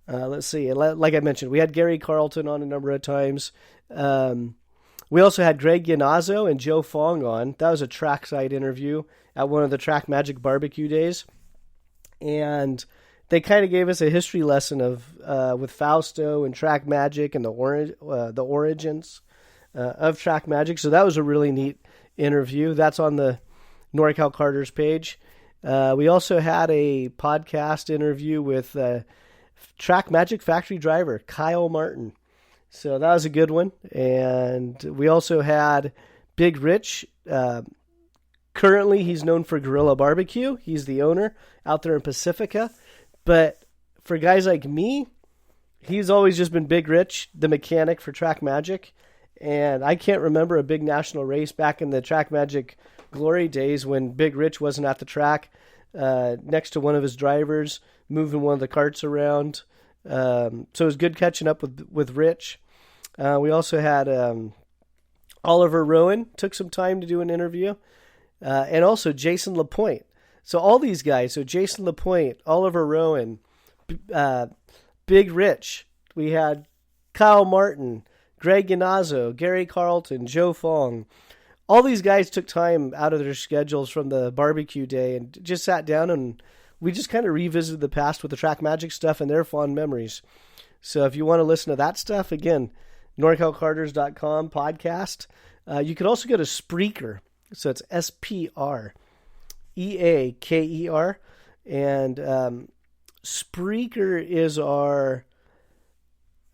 Let's see. Like I mentioned, we had Gary Carlton on a number of times. We also had Greg Yanazzo and Joe Fong on. That was a trackside interview at one of the Track Magic barbecue days. And they kind of gave us a history lesson of with Fausto and Track Magic and the origins of Track Magic. So that was a really neat interview. That's on the Norcal Karters page. We also had a podcast interview with Track Magic factory driver Kyle Martin. So that was a good one. And we also had Big Rich. Currently, he's known for Gorilla Barbecue. He's the owner out there in Pacifica. But for guys like me, he's always just been Big Rich, the mechanic for Track Magic. And I can't remember a big national race back in the Track Magic glory days when Big Rich wasn't at the track next to one of his drivers, moving one of the carts around. So it was good catching up with Rich. We also had Oliver Rowan, took some time to do an interview, and also Jason LaPointe. So all these guys, so Jason LaPointe, Oliver Rowan, Big Rich, we had Kyle Martin, Greg Yanazzo, Gary Carlton, Joe Fong. All these guys took time out of their schedules from the barbecue day and just sat down, and we just kind of revisited the past with the Track Magic stuff and their fond memories. So if you want to listen to that stuff, again, NorcalKarters.com podcast. You could also go to Spreaker. So it's Spreaker. And Spreaker is our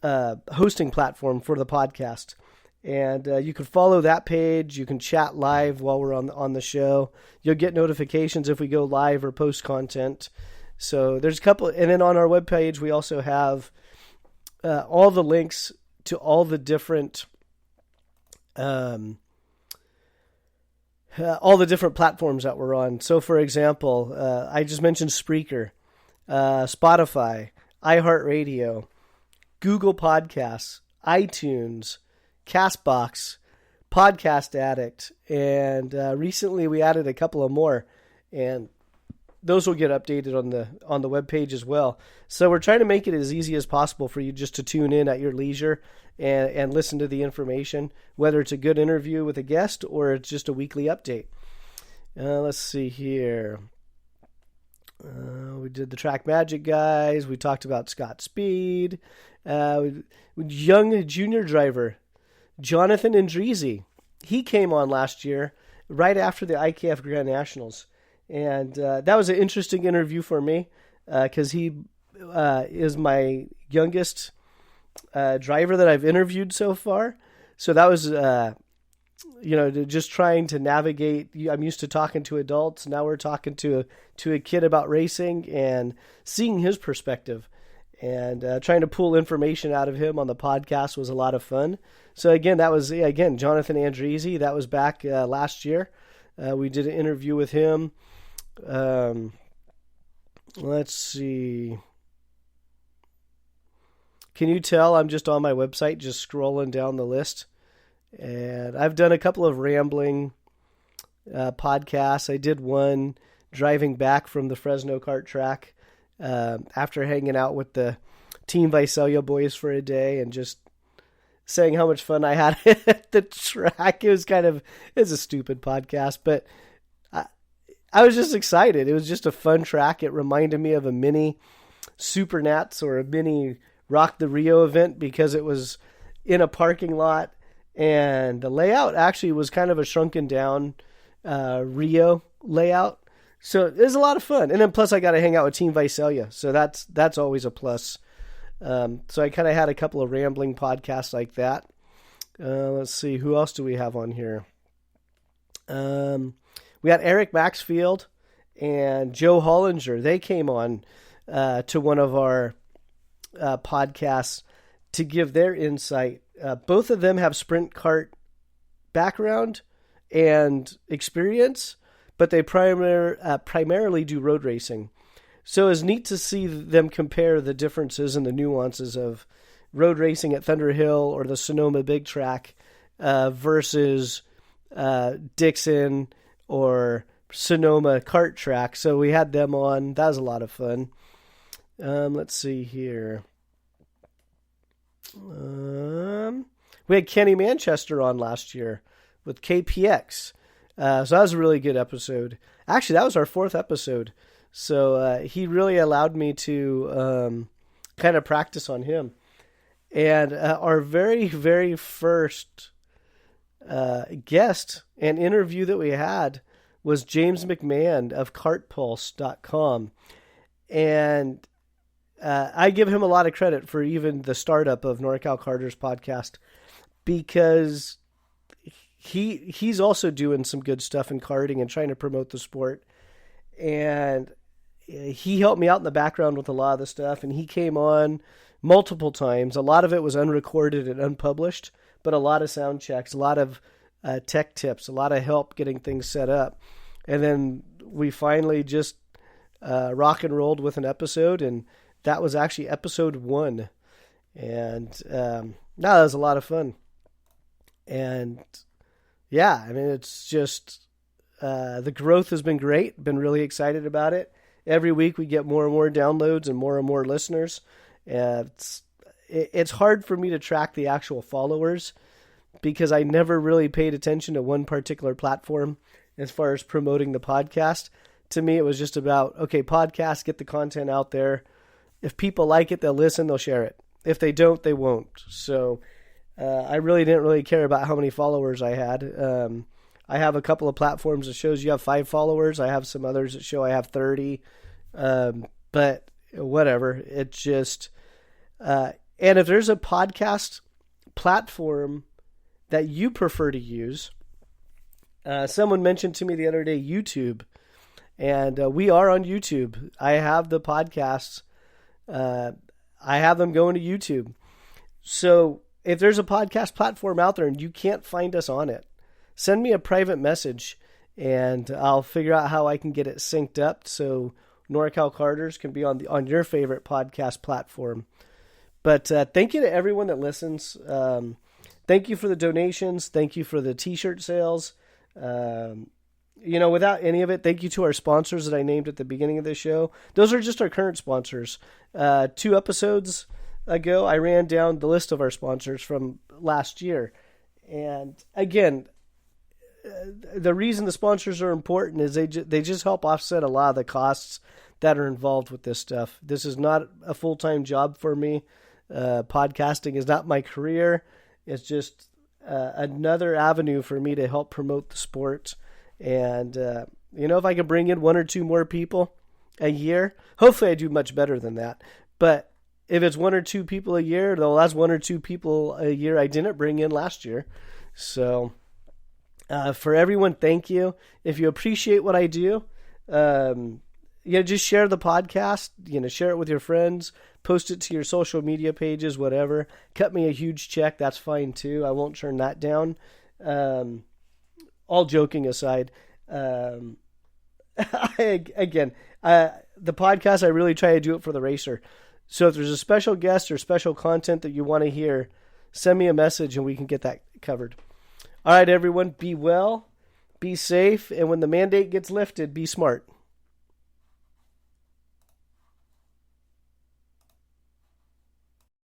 hosting platform for the podcast. And you can follow that page. You can chat live while we're on the show. You'll get notifications if we go live or post content. So there's a couple. And then on our webpage, we also have all the links to all the different platforms that we're on. So, for example, I just mentioned Spreaker, Spotify, iHeartRadio, Google Podcasts, iTunes, Castbox, Podcast Addict, and recently we added a couple of more, and those will get updated on the webpage as well. So we're trying to make it as easy as possible for you just to tune in at your leisure and listen to the information, whether it's a good interview with a guest or it's just a weekly update. Let's see here. We did the Track Magic guys. We talked about Scott Speed. Young junior driver Jonathan Andreezy. He came on last year right after the IKF Grand Nationals. And that was an interesting interview for me because he is my youngest driver that I've interviewed so far. So that was, just trying to navigate. I'm used to talking to adults. Now we're talking to a kid about racing and seeing his perspective. And trying to pull information out of him on the podcast was a lot of fun. So again, that was, Jonathan Andreezy. That was back last year. We did an interview with him. Let's see. Can you tell I'm just on my website, just scrolling down the list? And I've done a couple of rambling podcasts. I did one driving back from the Fresno kart track after hanging out with the Team Visalia boys for a day and just saying how much fun I had at the track. It's a stupid podcast, but I was just excited. It was just a fun track. It reminded me of a mini Super Nats or a mini Rock the Rio event because it was in a parking lot and the layout actually was kind of a shrunken down Rio layout. So it was a lot of fun. And then plus I got to hang out with Team Visalia. So that's always a plus. So I kind of had a couple of rambling podcasts like that. Let's see. Who else do we have on here? We got Eric Maxfield and Joe Hollinger. They came on to one of our podcasts to give their insight. Both of them have sprint kart background and experience, but they primarily do road racing. So it's neat to see them compare the differences and the nuances of road racing at Thunder Hill or the Sonoma Big Track versus Dixon or Sonoma kart track. So we had them on. That was a lot of fun. Let's see here. We had Kenny Manchester on last year with KPX. So that was a really good episode. Actually, that was our 4th episode. So he really allowed me to kind of practice on him. And our very, very first guest and interview that we had was James McMahon of kartpulse.com. And I give him a lot of credit for even the startup of Norcal Karters podcast, because he's also doing some good stuff in karting and trying to promote the sport. And he helped me out in the background with a lot of the stuff, and he came on multiple times. A lot of it was unrecorded and unpublished, but a lot of sound checks, a lot of tech tips, a lot of help getting things set up. And then we finally just rock and rolled with an episode, and that was actually episode 1. And that was a lot of fun. And yeah, I mean, it's just the growth has been great. Been really excited about it. Every week we get more and more downloads and more listeners. It's hard for me to track the actual followers because I never really paid attention to one particular platform as far as promoting the podcast. To me, it was just about, okay, podcast, get the content out there. If people like it, they'll listen, they'll share it. If they don't, they won't. So I really didn't really care about how many followers I had. I have a couple of platforms that shows you have 5 followers. I have some others that show I have 30. But whatever. It just... and if there's a podcast platform that you prefer to use, someone mentioned to me the other day YouTube, and we are on YouTube. I have the podcasts. I have them going to YouTube. So if there's a podcast platform out there and you can't find us on it, send me a private message and I'll figure out how I can get it synced up so Norcal Karters can be on your favorite podcast platform. But thank you to everyone that listens. Thank you for the donations. Thank you for the t-shirt sales. Without any of it, thank you to our sponsors that I named at the beginning of the show. Those are just our current sponsors. 2 episodes ago, I ran down the list of our sponsors from last year. And again, the reason the sponsors are important is they just help offset a lot of the costs that are involved with this stuff. This is not a full-time job for me. Podcasting is not my career. It's just another avenue for me to help promote the sport. And, if I can bring in 1 or 2 more people a year, hopefully I do much better than that. But if it's 1 or 2 people a year, though, that's 1 or 2 people a year I didn't bring in last year. So for everyone, thank you. If you appreciate what I do, just share the podcast, share it with your friends, post it to your social media pages, whatever. Cut me a huge check. That's fine too. I won't turn that down. All joking aside, the podcast, I really try to do it for the racer. So if there's a special guest or special content that you want to hear, send me a message and we can get that covered. All right, everyone, be well, be safe, and when the mandate gets lifted, be smart.